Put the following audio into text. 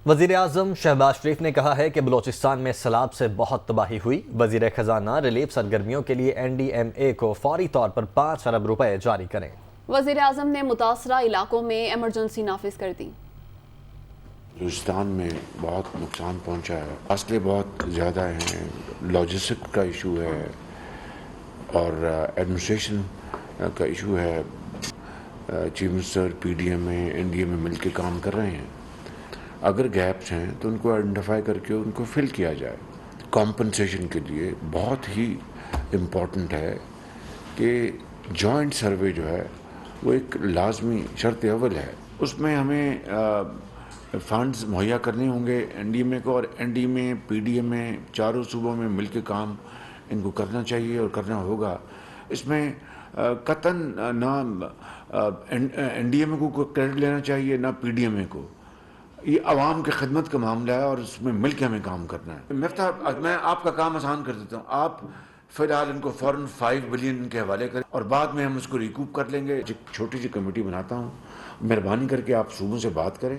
وزیراعظم شہباز شریف نے کہا ہے کہ بلوچستان میں سیلاب سے بہت تباہی ہوئی۔ وزیر خزانہ ریلیف سرگرمیوں کے لیے NDMA کو فوری طور پر 5 ارب روپے جاری کریں۔ وزیراعظم نے متاثرہ علاقوں میں ایمرجنسی نافذ کر دی۔ بلوچستان میں بہت نقصان پہنچا ہے، فاصلے بہت زیادہ ہیں، لاجسٹک کا ایشو ہے اور ایڈمنسٹریشن کا ایشو ہے۔ چیف منسٹر PDMA NDMA مل کے کام کر رہے ہیں۔ اگر گیپس ہیں تو ان کو آئیڈینٹیفائی کر کے ان کو فل کیا جائے۔ کمپنسیشن کے لیے بہت ہی امپورٹنٹ ہے کہ جوائنٹ سروے جو ہے وہ ایک لازمی شرط اول ہے۔ اس میں ہمیں فنڈز مہیا کرنے ہوں گے NDMA کو، اور NDMA PDMA چاروں صوبوں میں مل کے کام ان کو کرنا چاہیے اور کرنا ہوگا۔ اس میں قطعاً نہ NDMA کو کریڈٹ لینا چاہیے نہ PDMA کو۔ یہ عوام کی خدمت کا معاملہ ہے اور اس میں مل کے ہمیں کام کرنا ہے۔ میں آپ کا کام آسان کر دیتا ہوں، آپ فی الحال ان کو فوراً 5 بلین کے حوالے کریں اور بعد میں ہم اس کو ریکوپ کر لیں گے۔ ایک چھوٹی سی کمیٹی بناتا ہوں، مہربانی کر کے آپ صوبوں سے بات کریں۔